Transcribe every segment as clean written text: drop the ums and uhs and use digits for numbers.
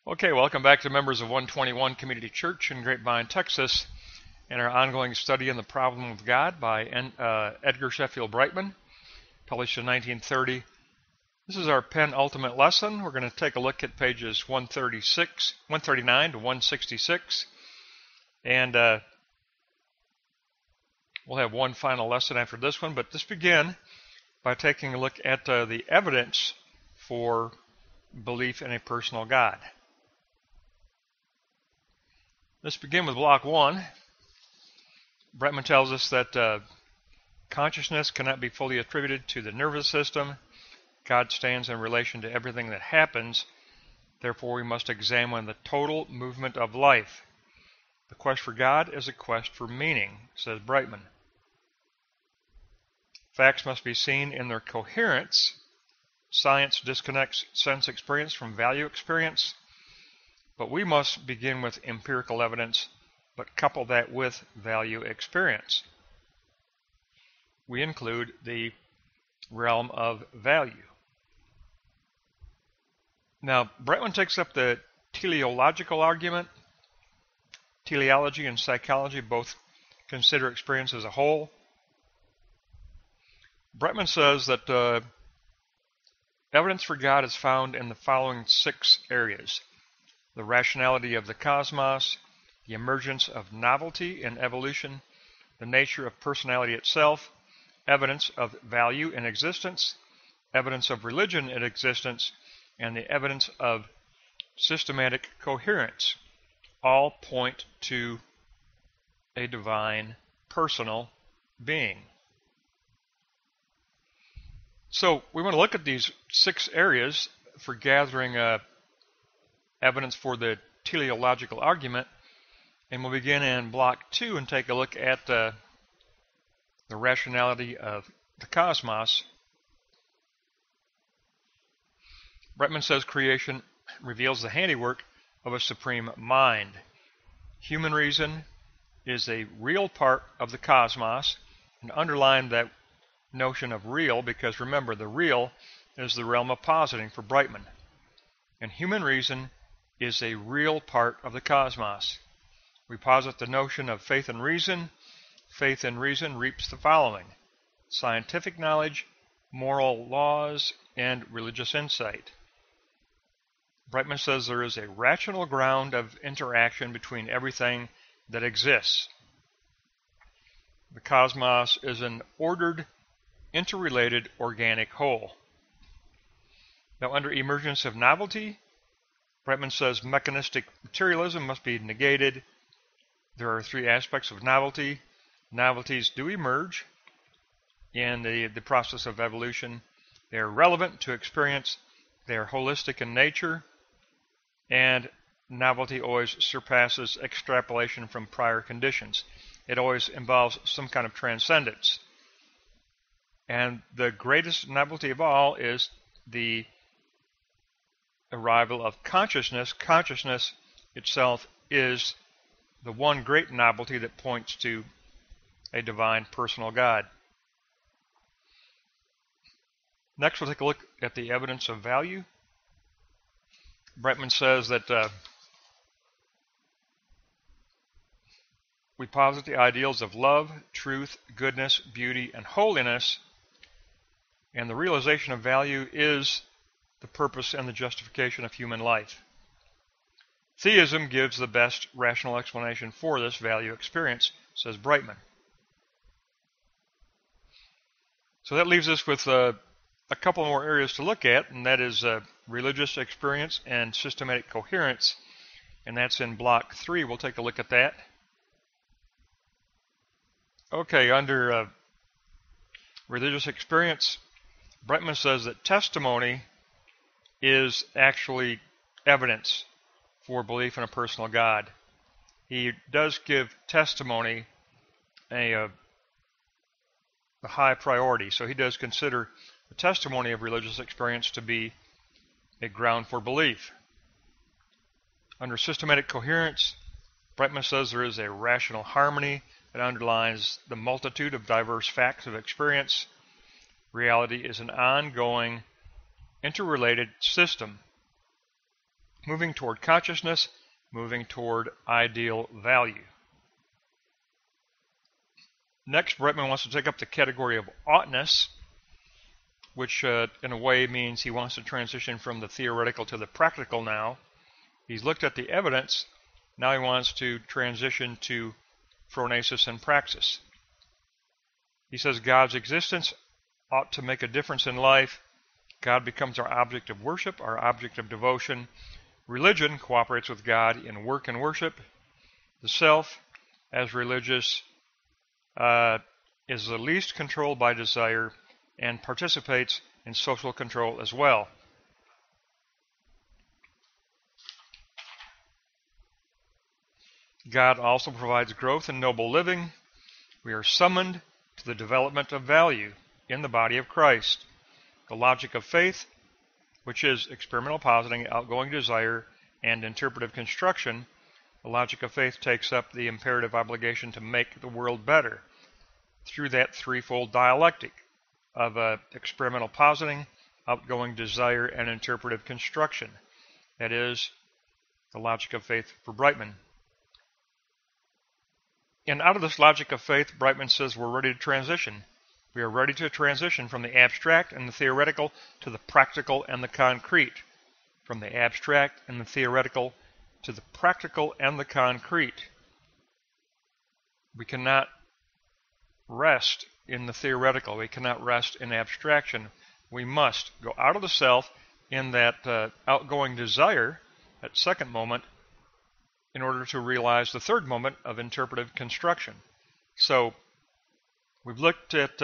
Okay, welcome back to members of 121 Community Church in Grapevine, Texas, and our ongoing study in the problem of God by Edgar Sheffield Brightman, published in 1930. This is our penultimate lesson. We're going to take a look at pages 139 to 166, and we'll have one final lesson after this one, but let's begin by taking a look at the evidence for belief in a personal God. Let's begin with block 1. Brightman tells us that consciousness cannot be fully attributed to the nervous system. God stands in relation to everything that happens. Therefore, we must examine the total movement of life. The quest for God is a quest for meaning, says Brightman. Facts must be seen in their coherence. Science disconnects sense experience from value experience. But we must begin with empirical evidence, but couple that with value experience. We include the realm of value. Now, Brightman takes up the teleological argument. Teleology and psychology both consider experience as a whole. Brightman says that evidence for God is found in the following 6 areas: the rationality of the cosmos, the emergence of novelty in evolution, the nature of personality itself, evidence of value in existence, evidence of religion in existence, and the evidence of systematic coherence. All point to a divine personal being. So we want to look at these 6 areas for gathering evidence for the teleological argument, and we'll begin in block 2 and take a look at the rationality of the cosmos. Brightman says creation reveals the handiwork of a supreme mind. Human reason is a real part of the cosmos, and underline that notion of real because remember, the real is the realm of positing for Brightman, and human reason is a real part of the cosmos. We posit the notion of faith and reason. Faith and reason reaps the following: scientific knowledge, moral laws, and religious insight. Brightman says there is a rational ground of interaction between everything that exists. The cosmos is an ordered, interrelated organic whole. Now, under emergence of novelty, Brightman says mechanistic materialism must be negated. There are 3 aspects of novelty. Novelties do emerge in the process of evolution. They are relevant to experience. They are holistic in nature. And novelty always surpasses extrapolation from prior conditions. It always involves some kind of transcendence. And the greatest novelty of all is the arrival of consciousness. Consciousness itself is the one great novelty that points to a divine personal God. Next, we'll take a look at the evidence of value. Brightman says that we posit the ideals of love, truth, goodness, beauty, and holiness, and the realization of value is the purpose and the justification of human life. Theism gives the best rational explanation for this value experience, says Brightman. So that leaves us with a couple more areas to look at, and that is religious experience and systematic coherence, and that's in block 3. We'll take a look at that. Okay, under religious experience, Brightman says that testimony is actually evidence for belief in a personal God. He does give testimony a high priority, so he does consider the testimony of religious experience to be a ground for belief. Under systematic coherence, Brightman says there is a rational harmony that underlies the multitude of diverse facts of experience. Reality is an ongoing, interrelated system. moving toward consciousness, moving toward ideal value. Next, Brightman wants to take up the category of oughtness, which in a way means he wants to transition from the theoretical to the practical now. He's looked at the evidence, now he wants to transition to phronesis and praxis. He says God's existence ought to make a difference in life. God becomes our object of worship, our object of devotion. Religion cooperates with God in work and worship. The self, as religious, is the least controlled by desire and participates in social control as well. God also provides growth and noble living. We are summoned to the development of value in the body of Christ. The logic of faith, which is experimental positing, outgoing desire, and interpretive construction, the logic of faith takes up the imperative obligation to make the world better through that threefold dialectic of experimental positing, outgoing desire, and interpretive construction. That is the logic of faith for Brightman. And out of this logic of faith, Brightman says we're ready to transition. We are ready to transition from the abstract and the theoretical to the practical and the concrete. From the abstract and the theoretical to the practical and the concrete. We cannot rest in the theoretical. We cannot rest in abstraction. We must go out of the self in that outgoing desire, that second moment, in order to realize the third moment of interpretive construction. So, we've looked at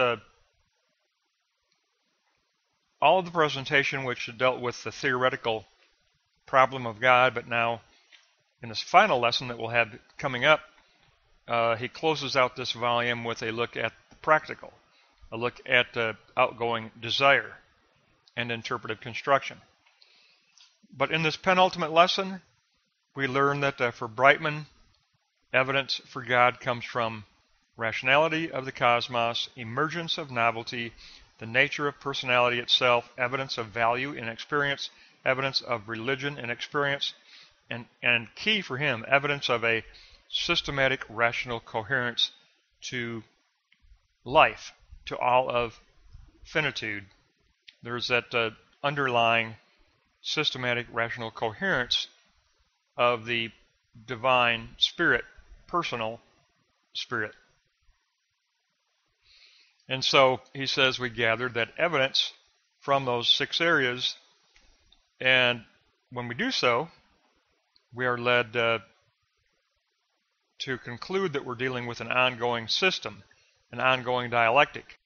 all of the presentation which dealt with the theoretical problem of God, but now in this final lesson that we'll have coming up, he closes out this volume with a look at the practical, a look at outgoing desire and interpretive construction. But in this penultimate lesson, we learn that for Brightman, evidence for God comes from rationality of the cosmos, emergence of novelty, the nature of personality itself, evidence of value in experience, evidence of religion in experience, and key for him, evidence of a systematic rational coherence to life, to all of finitude. There's that underlying systematic rational coherence of the divine spirit, personal spirit. And so he says we gathered that evidence from those 6 areas, and when we do so, we are led to conclude that we're dealing with an ongoing system, an ongoing dialectic.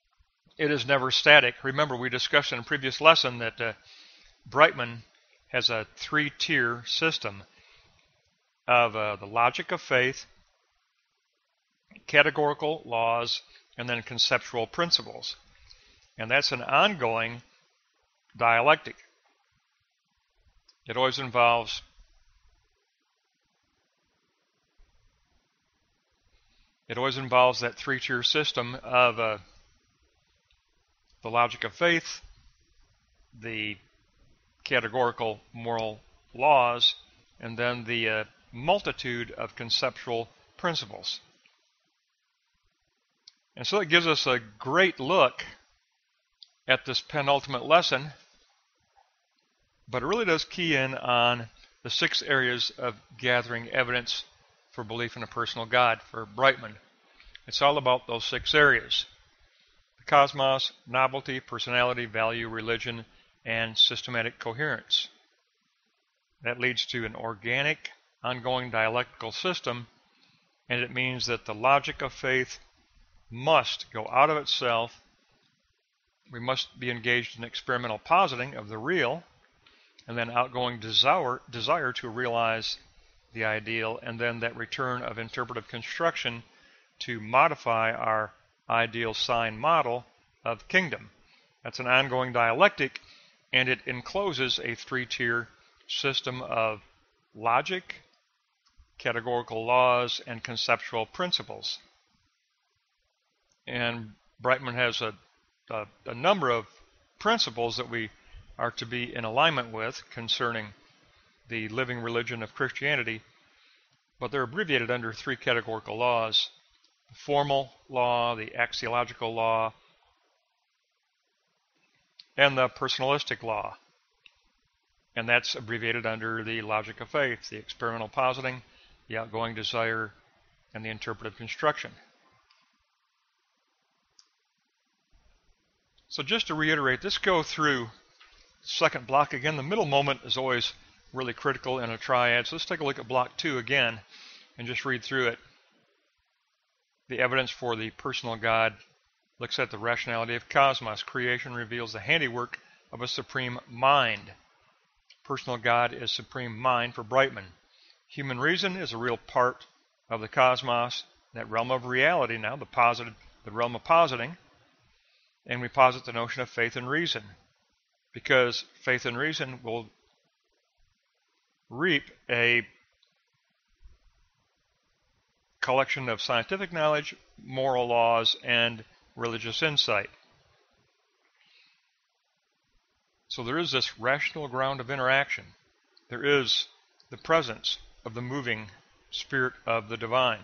It is never static. Remember, we discussed in a previous lesson that Brightman has a 3-tier system of the logic of faith, categorical laws, and then conceptual principles. And that's an ongoing dialectic. It always involves that 3-tier system of the logic of faith, the categorical moral laws, and then the multitude of conceptual principles. And so it gives us a great look at this penultimate lesson, but it really does key in on the 6 areas of gathering evidence for belief in a personal God for Brightman. It's all about those 6 areas: the cosmos, novelty, personality, value, religion, and systematic coherence. That leads to an organic, ongoing dialectical system, and it means that the logic of faith must go out of itself. We must be engaged in experimental positing of the real, and then outgoing desire to realize the ideal, and then that return of interpretive construction to modify our ideal sign model of kingdom. That's an ongoing dialectic, and it encloses a 3-tier system of logic, categorical laws, and conceptual principles. And Brightman has a number of principles that we are to be in alignment with concerning the living religion of Christianity, but they're abbreviated under three categorical laws: the formal law, the axiological law, and the personalistic law. And that's abbreviated under the logic of faith, the experimental positing, the outgoing desire, and the interpretive construction. So just to reiterate, let's go through the second block again. The middle moment is always really critical in a triad. So let's take a look at block 2 again and just read through it. The evidence for the personal God looks at the rationality of cosmos. Creation reveals the handiwork of a supreme mind. Personal God is supreme mind for Brightman. Human reason is a real part of the cosmos, that realm of reality now, the realm of positing. And we posit the notion of faith and reason, because faith and reason will reap a collection of scientific knowledge, moral laws, and religious insight. So there is this rational ground of interaction. There is the presence of the moving spirit of the divine.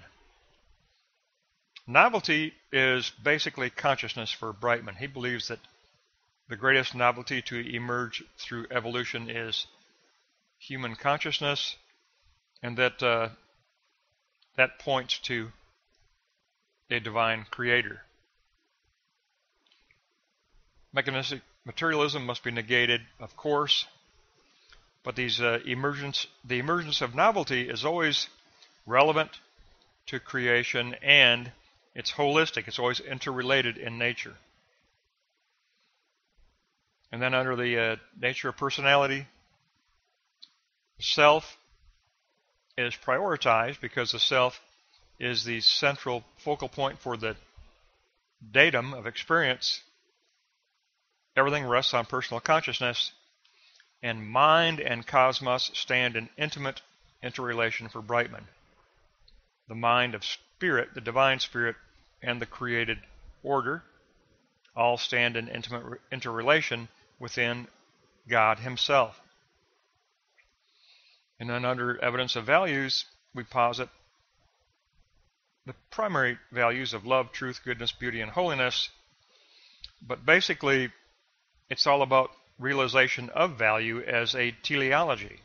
Novelty is basically consciousness for Brightman. He believes that the greatest novelty to emerge through evolution is human consciousness, and that that points to a divine creator. Mechanistic materialism must be negated, of course, but the emergence of novelty is always relevant to creation, and it's holistic. It's always interrelated in nature. And then under the nature of personality, self is prioritized because the self is the central focal point for the datum of experience. Everything rests on personal consciousness, and mind and cosmos stand in intimate interrelation for Brightman. The mind of spirit, the divine spirit, and the created order all stand in intimate interrelation within God himself. And then under evidence of values, we posit the primary values of love, truth, goodness, beauty, and holiness. But basically, it's all about realization of value as a teleology,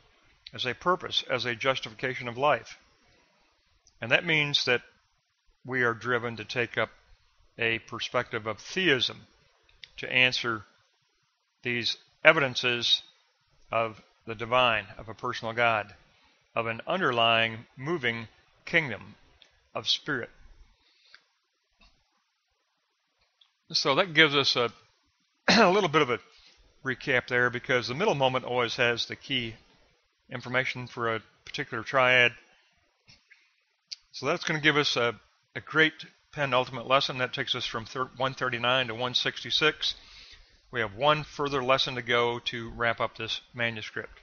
as a purpose, as a justification of life. And that means that we are driven to take up a perspective of theism to answer these evidences of the divine, of a personal God, of an underlying moving kingdom of spirit. So that gives us a little bit of a recap there, because the middle moment always has the key information for a particular triad. So that's going to give us a great penultimate lesson. That takes us from 139 to 166. We have one further lesson to go to wrap up this manuscript.